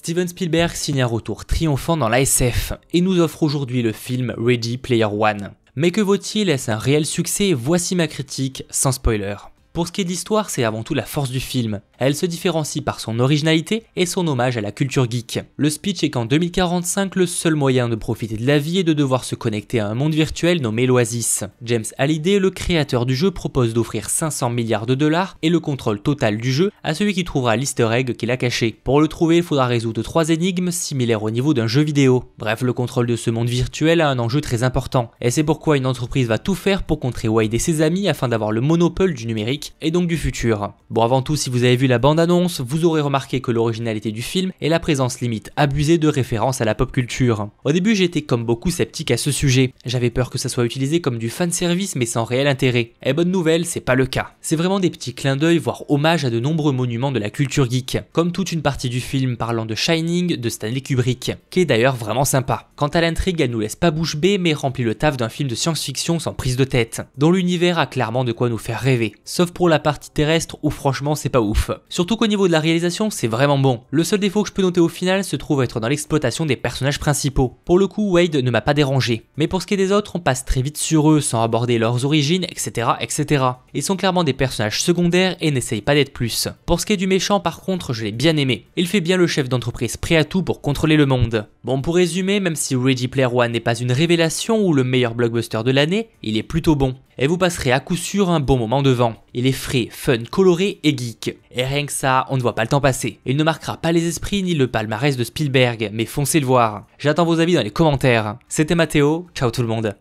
Steven Spielberg signe un retour triomphant dans la SF et nous offre aujourd'hui le film Ready Player One. Mais que vaut-il? Est-ce un réel succès? Voici ma critique, sans spoiler. Pour ce qui est de l'histoire, c'est avant tout la force du film. Elle se différencie par son originalité et son hommage à la culture geek. Le speech est qu'en 2045, le seul moyen de profiter de la vie est de devoir se connecter à un monde virtuel nommé l'Oasis. James Hallyday, le créateur du jeu, propose d'offrir 500 milliards de dollars et le contrôle total du jeu à celui qui trouvera l'easter egg qu'il a caché. Pour le trouver, il faudra résoudre 3 énigmes similaires au niveau d'un jeu vidéo. Bref, le contrôle de ce monde virtuel a un enjeu très important. Et c'est pourquoi une entreprise va tout faire pour contrer Wade et ses amis afin d'avoir le monopole du numérique et donc du futur. Bon, avant tout, si vous avez vu la bande-annonce, vous aurez remarqué que l'originalité du film est la présence limite abusée de références à la pop culture. Au début, j'étais comme beaucoup sceptique à ce sujet. J'avais peur que ça soit utilisé comme du fanservice mais sans réel intérêt. Et bonne nouvelle, c'est pas le cas. C'est vraiment des petits clins d'œil, voire hommages à de nombreux monuments de la culture geek, comme toute une partie du film parlant de Shining de Stanley Kubrick, qui est d'ailleurs vraiment sympa. Quant à l'intrigue, elle nous laisse pas bouche bée mais remplit le taf d'un film de science-fiction sans prise de tête, dont l'univers a clairement de quoi nous faire rêver. Sauf pour la partie terrestre où franchement c'est pas ouf. Surtout qu'au niveau de la réalisation c'est vraiment bon. Le seul défaut que je peux noter au final se trouve être dans l'exploitation des personnages principaux. Pour le coup Wade ne m'a pas dérangé, mais pour ce qui est des autres on passe très vite sur eux sans aborder leurs origines etc. Ils sont clairement des personnages secondaires et n'essayent pas d'être plus. Pour ce qui est du méchant par contre je l'ai bien aimé. Il fait bien le chef d'entreprise prêt à tout pour contrôler le monde. Bon, pour résumer, même si Ready Player One n'est pas une révélation ou le meilleur blockbuster de l'année, il est plutôt bon. Et vous passerez à coup sûr un bon moment devant. Il est frais, fun, coloré et geek. Et rien que ça, on ne voit pas le temps passer. Il ne marquera pas les esprits ni le palmarès de Spielberg, mais foncez le voir. J'attends vos avis dans les commentaires. C'était Mathéo, ciao tout le monde.